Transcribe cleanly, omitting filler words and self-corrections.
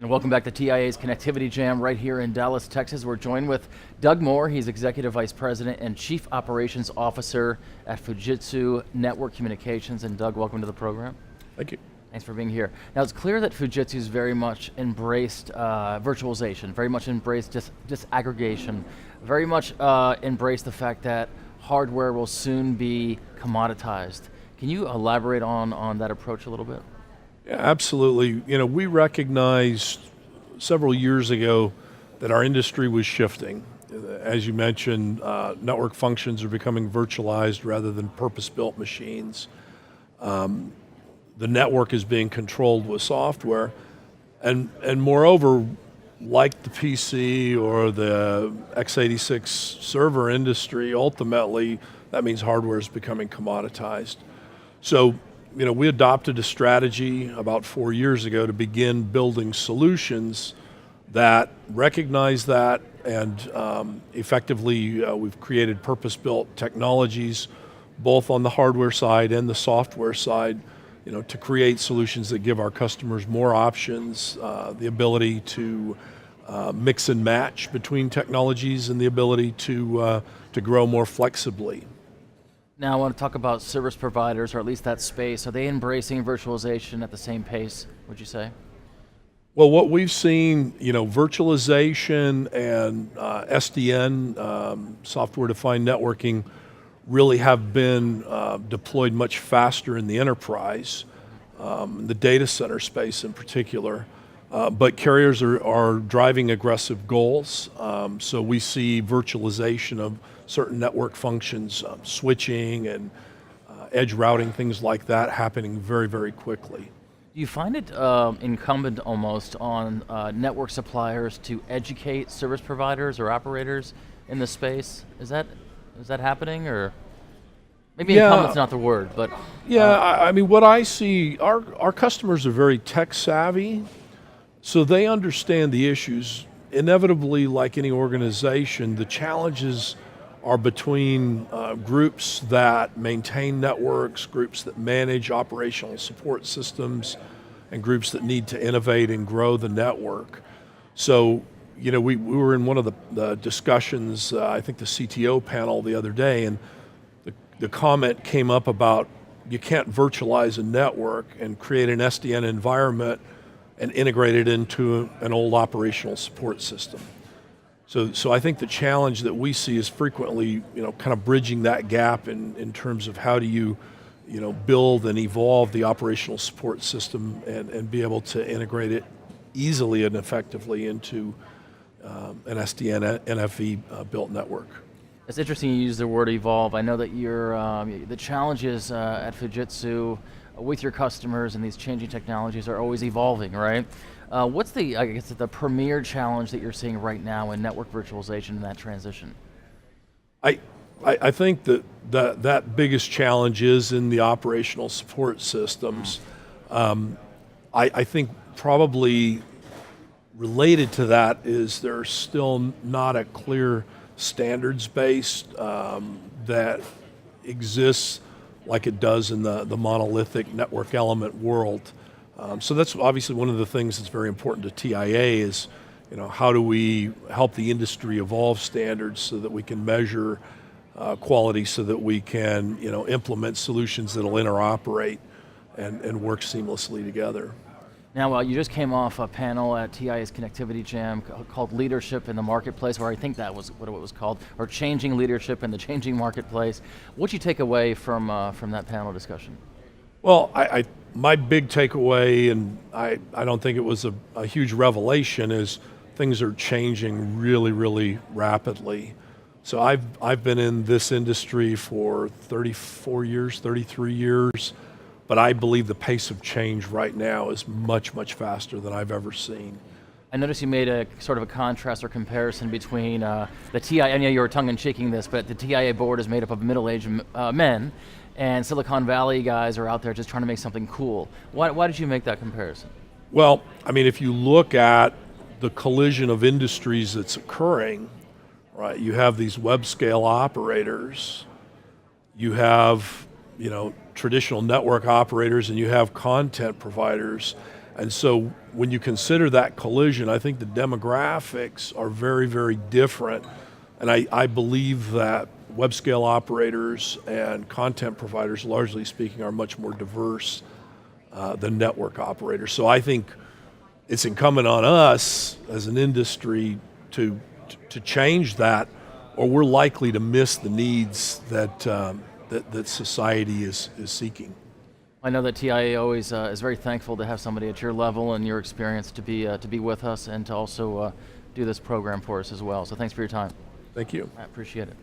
And welcome back to TIA's Connectivity Jam right here in Dallas, Texas. We're joined with Doug Moore. He's Executive Vice President and Chief Operations Officer at Fujitsu Network Communications. And Doug, welcome to the program. Thank you. Thanks for being here. Now it's clear that Fujitsu's very much embraced virtualization, very much embraced disaggregation, very much embraced the fact that hardware will soon be commoditized. Can you elaborate on that approach a little bit? Yeah, absolutely. You know, we recognized several years ago that our industry was shifting. As you mentioned, network functions are becoming virtualized rather than purpose-built machines. The network is being controlled with software, and moreover, like the PC or the x86 server industry, ultimately that means hardware is becoming commoditized. So, you know, we adopted a strategy about 4 years ago to begin building solutions that recognize that, and effectively we've created purpose-built technologies, both on the hardware side and the software side, you know, to create solutions that give our customers more options, the ability to mix and match between technologies, and the ability to grow more flexibly. Now I want to talk about service providers, or at least that space. Are they embracing virtualization at the same pace, would you say? Well, what we've seen, you know, virtualization and SDN, software-defined networking, really have been deployed much faster in the enterprise, the data center space in particular. But carriers are driving aggressive goals, so we see virtualization of certain network functions, switching and edge routing, things like that, happening very, very quickly. Do you find it incumbent almost on network suppliers to educate service providers or operators in the space? Is that happening, or maybe incumbent's not the word, but yeah, I mean, what I see, our customers are very tech savvy, so they understand the issues. Inevitably, like any organization, the challenges are between groups that maintain networks, groups that manage operational support systems, and groups that need to innovate and grow the network. So, you know, we were in one of the discussions, I think the CTO panel the other day, and the comment came up about you can't virtualize a network and create an SDN environment and integrate it into an old operational support system. So I think the challenge that we see is frequently, you know, kind of bridging that gap in terms of how do you know, build and evolve the operational support system and be able to integrate it easily and effectively into an SDN NFV built network. It's interesting you use the word evolve. I know that the challenges at Fujitsu with your customers and these changing technologies are always evolving, right? What's the premier challenge that you're seeing right now in network virtualization and that transition? I think that biggest challenge is in the operational support systems. I think probably related to that is there's still not a clear standards base that exists like it does in the monolithic network element world. So that's obviously one of the things that's very important to TIA is, you know, how do we help the industry evolve standards so that we can measure quality, so that we can, you know, implement solutions that'll interoperate and work seamlessly together. Now, you just came off a panel at TIA's Connectivity Jam called Leadership in the Marketplace, or I think that was what it was called, or Changing Leadership in the Changing Marketplace. What'd you take away from that panel discussion? Well, my big takeaway, and I don't think it was a huge revelation, is things are changing really, really rapidly. So I've been in this industry for 34 years, 33 years, but I believe the pace of change right now is much, much faster than I've ever seen. I noticed you made a sort of a contrast or comparison between the TIA, I know you were tongue-in-cheeking this, but the TIA board is made up of middle-aged men, and Silicon Valley guys are out there just trying to make something cool. Why did you make that comparison? Well, I mean, if you look at the collision of industries that's occurring, right, you have these web-scale operators, you have, you know, traditional network operators, and you have content providers. And so when you consider that collision, I think the demographics are very, very different. And I believe that web scale operators and content providers, largely speaking, are much more diverse than network operators. So I think it's incumbent on us as an industry to change that, or we're likely to miss the needs that that society is seeking. I know that TIA always is very thankful to have somebody at your level and your experience to be with us and to also do this program for us as well. So thanks for your time. Thank you. I appreciate it.